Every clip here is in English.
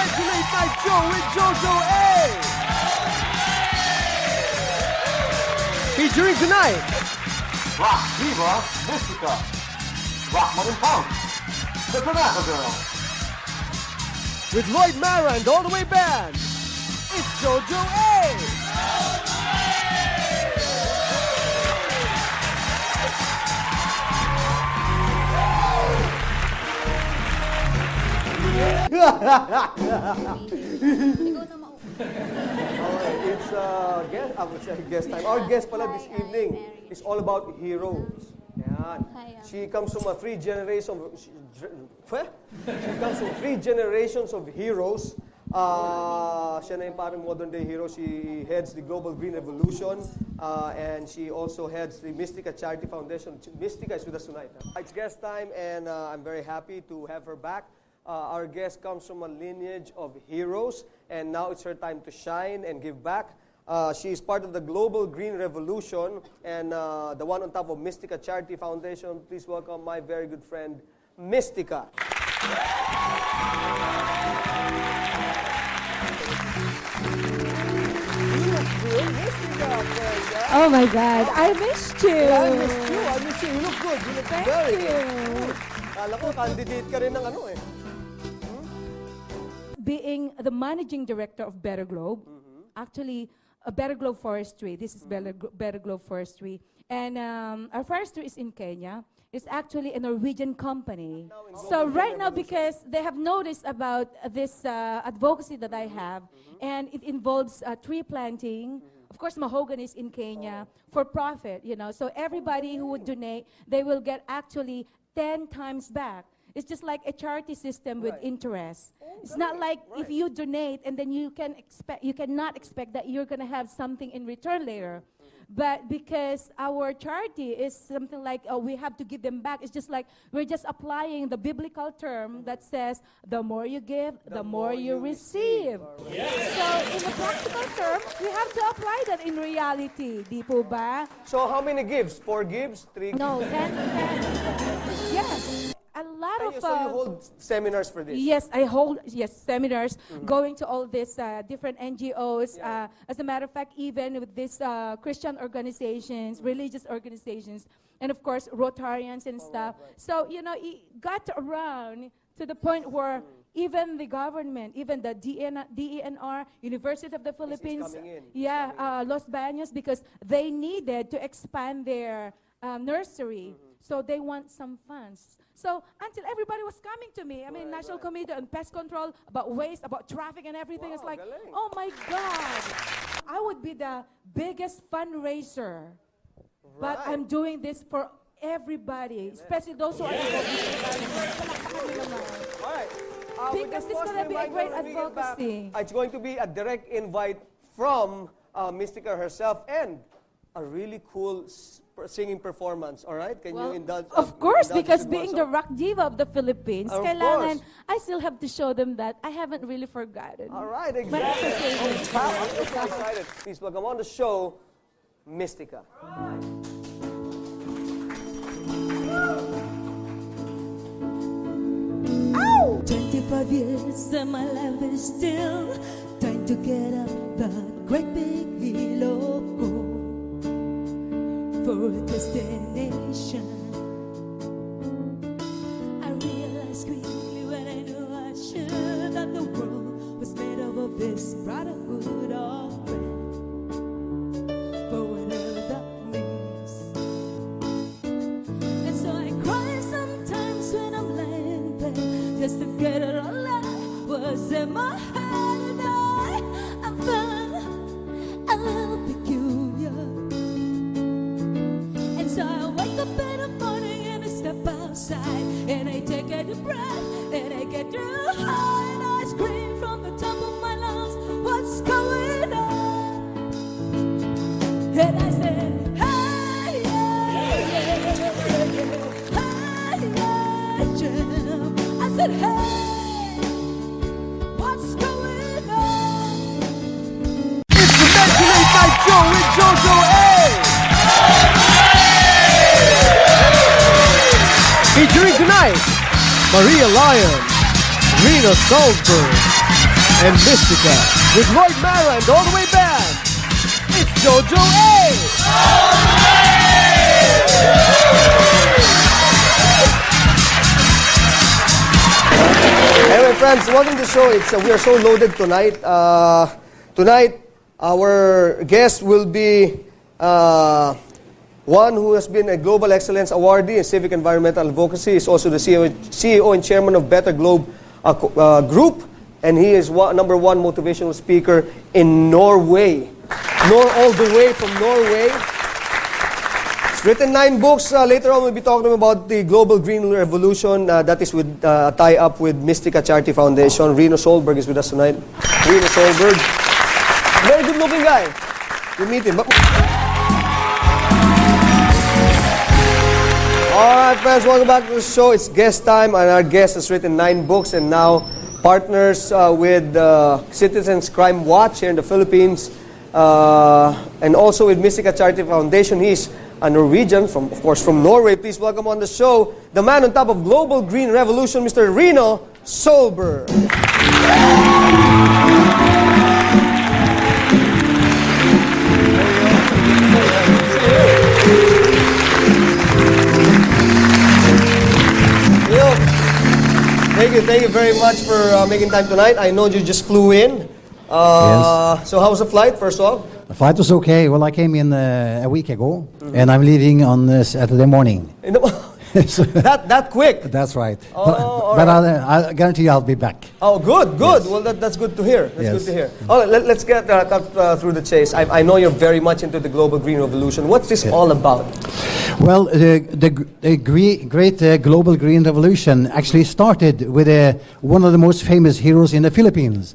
Mental Late Night Show with Jojo A. Featuring tonight, Rock Diva Mystica, Rock Modern Punk, The Banana Girl. with Lloyd Mara and All the Way Band. It's Jojo A. It's guest time. Our guest pala this evening is all about heroes. Yan. She comes from a three generations of heroes. Siya na yung parang modern day hero. She heads the Global Green Revolution, and she also heads the Mystica Charity Foundation. Mystica is with us tonight. It's guest time, and I'm very happy to have her back. Our guest comes from a lineage of heroes, and now it's her time to shine and give back. She is part of the Global Green Revolution, and the one on top of Mystica Charity Foundation. Please welcome my very good friend, Mystica. Oh my God, I missed you. I missed you. You look good. You look Thank very you. good. Kala ko, candidate ka rin ng ano eh. Being the managing director of Better Globe, actually, Better Globe Forestry. This is Better Globe Forestry. And our forestry is in Kenya. It's actually a Norwegian company. So right now, because they have noticed about this advocacy that I have, and it involves tree planting. Of course, mahogany is in Kenya for profit, you know. So everybody who would donate, they will get actually 10 times back. It's just like a charity system with interest. It's not like if you donate and then you cannot expect that you're going to have something in return later. But because our charity is something like we have to give them back, it's just like we're just applying the biblical term that says, the more you give, the more you receive. So in a practical term, we have to apply that in reality. Di po ba? So how many gives? 4 gives? 3 gives? No, 10. Yes. A lot of So you hold seminars for this? Yes, I hold seminars, going to all these different NGOs. As a matter of fact, even with these Christian organizations, religious organizations, and of course Rotarians and stuff. Right. So it got around to the point where even the government, even the DENR, University of the Philippines, Los Baños, because they needed to expand their nursery, so they want some funds. So until everybody was coming to me, I mean, National Committee on Pest Control, about waste, about traffic and everything. It's like, oh my God, I would be the biggest fundraiser. But I'm doing this for everybody, especially those who are involved in the All right. because it's going to be a great advocacy. It's going to be a direct invite from Mystica herself and a really cool singing performance, all right? Can you indulge? Of course, because being the rock diva of the Philippines, kailangan, I still have to show them that I haven't really forgotten. All right, exactly. I'm so excited. Please welcome on the show, Mystica. 25 years and my life is still trying to get up that great big hill of gold for a destination. I realized quickly when I knew I should that the world was made up of this brotherhood of men, for whatever that means. And so I cry sometimes when I'm laying there, just to get it all out was in my head, and I'm feeling a little peculiar. And so I wake up in the morning and I step outside and I take a deep breath and I get real high and I scream from the top of my lungs, what's going on? And I said, hey, I said, hey, what's going on? It's the Mental Late Night Show with Jojo A. Featuring tonight, Maria Lyon, Rino Solberg, and Mystica with Lloyd Mara and All the Way Band. It's Jojo A! Anyway, friends, welcome to the show. We are so loaded tonight. Tonight, our guest will be one who has been a Global Excellence Awardee in Civic Environmental Advocacy. He's also the CEO and Chairman of Better Globe Group, and he is #1 motivational speaker in Norway. All the way from Norway. He's written 9 books. Later on, we'll be talking about the Global Green Revolution. That is with tie-up with Mystica Charity Foundation. Rino Solberg is with us tonight. Rino Solberg. Very good-looking guy. You meet him. Alright, friends, welcome back to the show. It's guest time, and our guest has written 9 books and now partners with Citizens Crime Watch here in the Philippines, and also with Mystica Charity Foundation. He's a Norwegian, of course, from Norway. Please welcome on the show the man on top of Global Green Revolution, Mr. Rino Solberg. Thank you very much for making time tonight. I know you just flew in. Yes. So how was the flight, first of all? The flight was okay. Well, I came in a week ago, and I'm leaving on Saturday morning. So that quick? That's right. Oh, but I guarantee I'll be back. Oh, good. Yes. Well, that's good to hear. That's Yes. good to hear. All right, let's get cut through the chase. I know you're very much into the Global Green Revolution. What's this all about? Well, the great Global Green Revolution actually started with one of the most famous heroes in the Philippines.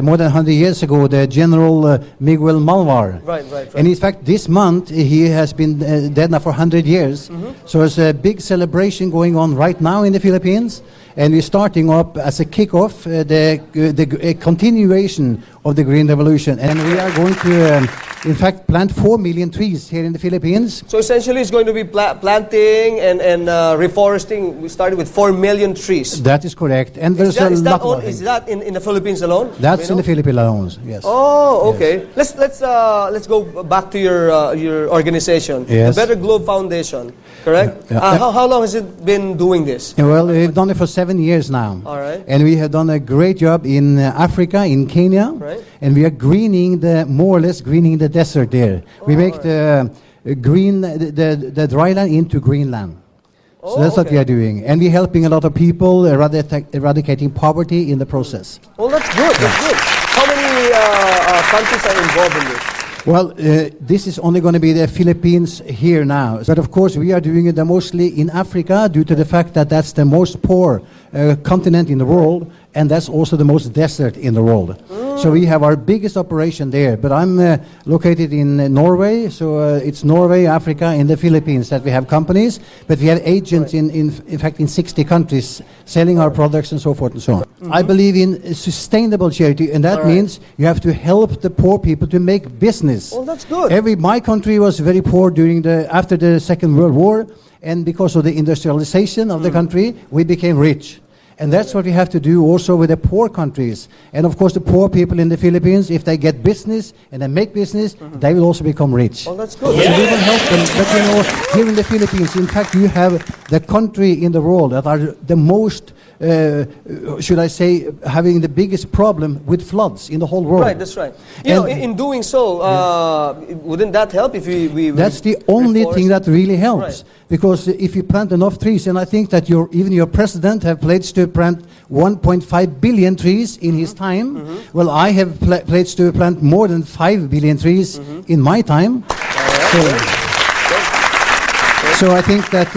More than 100 years ago, the General Miguel Malvar. Right. And in fact, this month, he has been dead now for 100 years. So there's a big celebration going on right now in the Philippines. And we're starting up as a kickoff, the continuation of the Green Revolution. And we are going to, in fact, plant 4 million trees here in the Philippines. So essentially, it's going to be planting and reforesting. We started with 4 million trees. That is correct. And there's Is that in the Philippines alone? That's in the Philippines alone, yes. Oh, okay. Yes. Let's go back to your organization, Yes. the Better Globe Foundation, correct? Yeah. How long has it been doing this? Well, we've done it for 7 years now. All right. And we have done a great job in Africa, in Kenya. Right. And we are more or less greening the desert there. We make the dry land into green land. So that's what we are doing. And we're helping a lot of people, eradicating poverty in the process. Well, that's good. That's good. How many countries are involved in this? Well, this is only going to be the Philippines here now. But of course, we are doing it mostly in Africa due to the fact that that's the most poor continent in the world, and that's also the most desert in the world. So we have our biggest operation there. But I'm located in Norway, so it's Norway, Africa, and the Philippines that we have companies. But we have agents in fact in 60 countries selling our products and so forth and so on. I believe in sustainable charity, and that means you have to help the poor people to make business. Well, that's good. My country was very poor after the Second World War, and because of the industrialization of the country, we became rich. And that's what we have to do also with the poor countries. And of course, the poor people in the Philippines, if they get business and they make business, they will also become rich. Oh, that's good. So we will help them. But you know, here in the Philippines, in fact, you have the country in the world that are the most, should I say, having the biggest problem with floods in the whole world. Right, that's right. You know, in doing so, wouldn't that help if we That's the only thing that really helps. Right. Because if you plant enough trees, and I think that even your president have pledged to plant 1.5 billion trees in his time. Well, I have pledged to plant more than 5 billion trees in my time. So I think that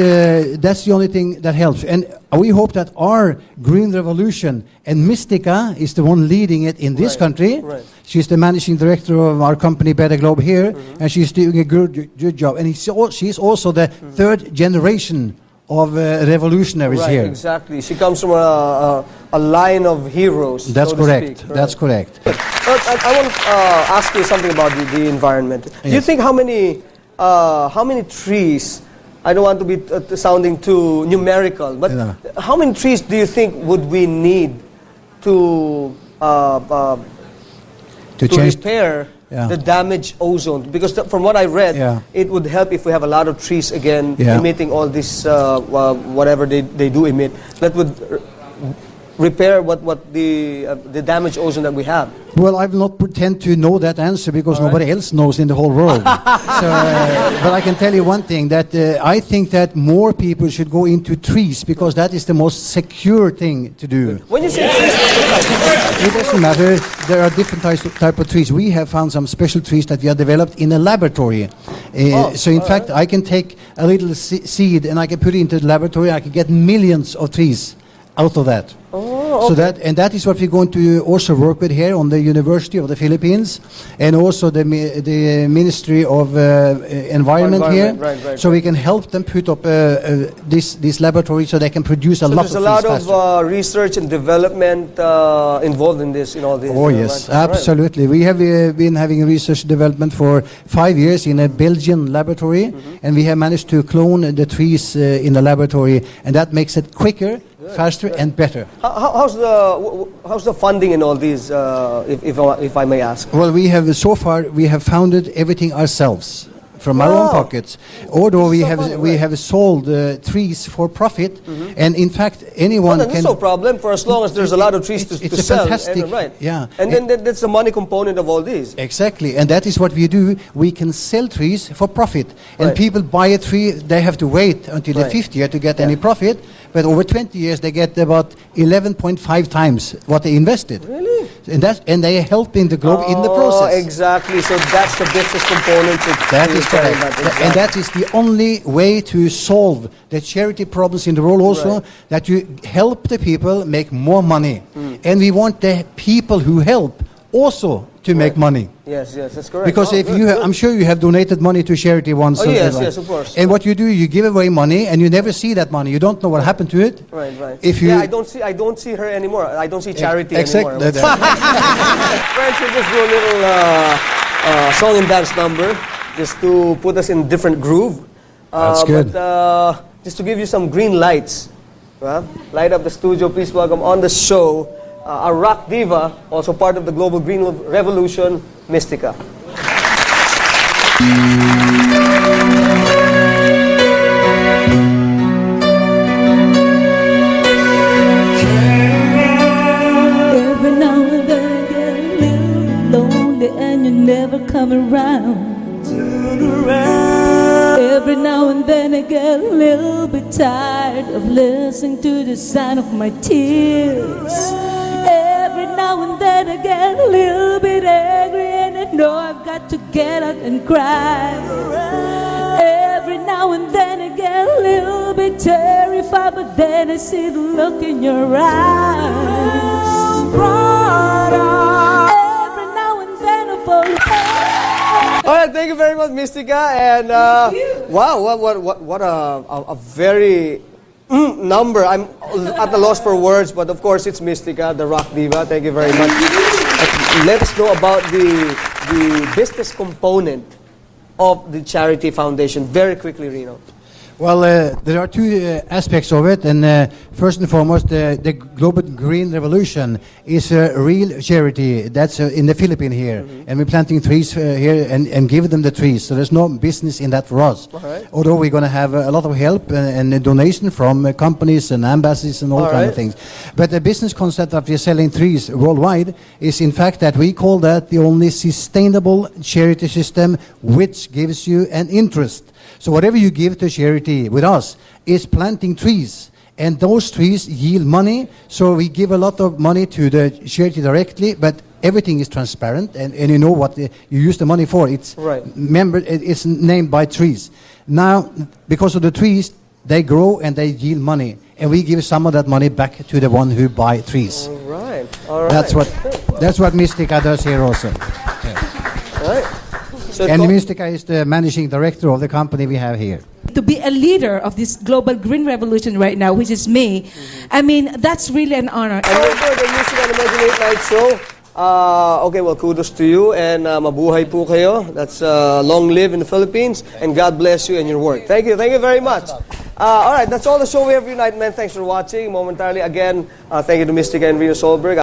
that's the only thing that helps. And we hope that our Green Revolution, and Mystica is the one leading it in this country. Right. She's the managing director of our company, Better Globe, here, and she's doing a good job. And she's also the third generation of revolutionaries here. Exactly. She comes from a line of heroes. That's so to correct. speak. That's correct. I want to ask you something about the environment. Do you think how many trees? I don't want to be sounding too numerical, but how many trees do you think would we need to to change repair Yeah. the damaged ozone? Because from what I read, Yeah. it would help if we have a lot of trees again Yeah. emitting all this whatever they do emit. That would repair what the damaged ozone that we have. Well, I will not pretend to know that answer because nobody else knows in the whole world. But I can tell you one thing, that I think that more people should go into trees because that is the most secure thing to do. When you say trees, It doesn't matter. There are different type of trees. We have found some special trees that we have developed in a laboratory. So in fact, I can take a little seed and I can put it into the laboratory. I can get millions of trees out of that. So that is what we're going to also work with here on the University of the Philippines, and also the Ministry of Environment here. Right. So we can help them put up this laboratory so they can produce a lot of there's trees a lot faster. of research and development involved in this, in all this. Oh yes, right? absolutely. We have been having research development for 5 years in a Belgian laboratory, and we have managed to clone the trees in the laboratory, and that makes it quicker, faster, and better. How's the funding in all these, if I may ask? Well, we have so far funded everything ourselves from our own Wow. pockets. Although we So have funny, we right. have sold trees for profit, and in fact anyone Well, can. that's no problem for as long as there's a lot of trees It's to a sell. fantastic- right. yeah. And then that's the money component of all these. Exactly, and that is what we do. We can sell trees for profit, and Right. people buy a tree. They have to wait until the Right. 5th year to get any profit, but over 20 years they get about 11.5 times what they invested. Really? And they are helping the globe in the process. Exactly. So that's the business component. That is correct. And that is the only way to solve the charity problems in the world also, Right. that you help the people make more money. And we want the people who help also to make money. Yes, that's correct. Because if you, I'm sure you have donated money to charity once. Oh, or yes, like- yes, of course. And what you do, you give away money, and you never see that money. You don't know what happened to it. Right. If you, I don't see her anymore. I don't see charity Exact- anymore. that- Friends, we'll just do a little song and dance number just to put us in different groove. That's good. But just to give you some green lights. Light up the studio. Please welcome on the show a rock diva, also part of the global green revolution, Mystica. Every now and then I get a little lonely and you never come around. Every now and then I get a little bit tired of listening to the sound of my tears. Every now and then I get a little bit angry and I know I've got to get out and cry. Every now and then I get a little bit terrified, but then I see the look in your eyes. Every now and then I fall apart. All right, thank you very much, Mystica. And wow, what a very number. I'm at a loss for words, but of course it's Mystica, the rock diva. Thank you very much. Let us know about the business component of the charity foundation very quickly, Rino. Well, there are two aspects of it, and first and foremost, the Global Green Revolution is a real charity. That's in the Philippines here, and we're planting trees here and give them the trees. So there's no business in that for us. Right. Although we're going to have a lot of help and a donation from companies and embassies and all kind right. of things. But the business concept of selling trees worldwide is, in fact, that we call that the only sustainable charity system which gives you an interest. So whatever you give to charity with us is planting trees, and those trees yield money. So we give a lot of money to the charity directly, but everything is transparent, and you know what you use the money for. It's Right. it's named by trees. Now, because of the trees, they grow and they yield money, and we give some of that money back to the one who buy trees. All right. That's what Mystica does here also. All right. So And Mystica is the managing director of the company we have here. To be a leader of this global green revolution right now, which is me, I mean, that's really an honor. And for the Music and Imagine Late Night Show, okay, well, kudos to you, and mabuhay po kayo. That's long live in the Philippines, and God bless you and your work. Thank you very much. All right, that's all the show we have for you tonight, man. Thanks for watching. Momentarily, again, thank you to Mystica and Rino Solberg.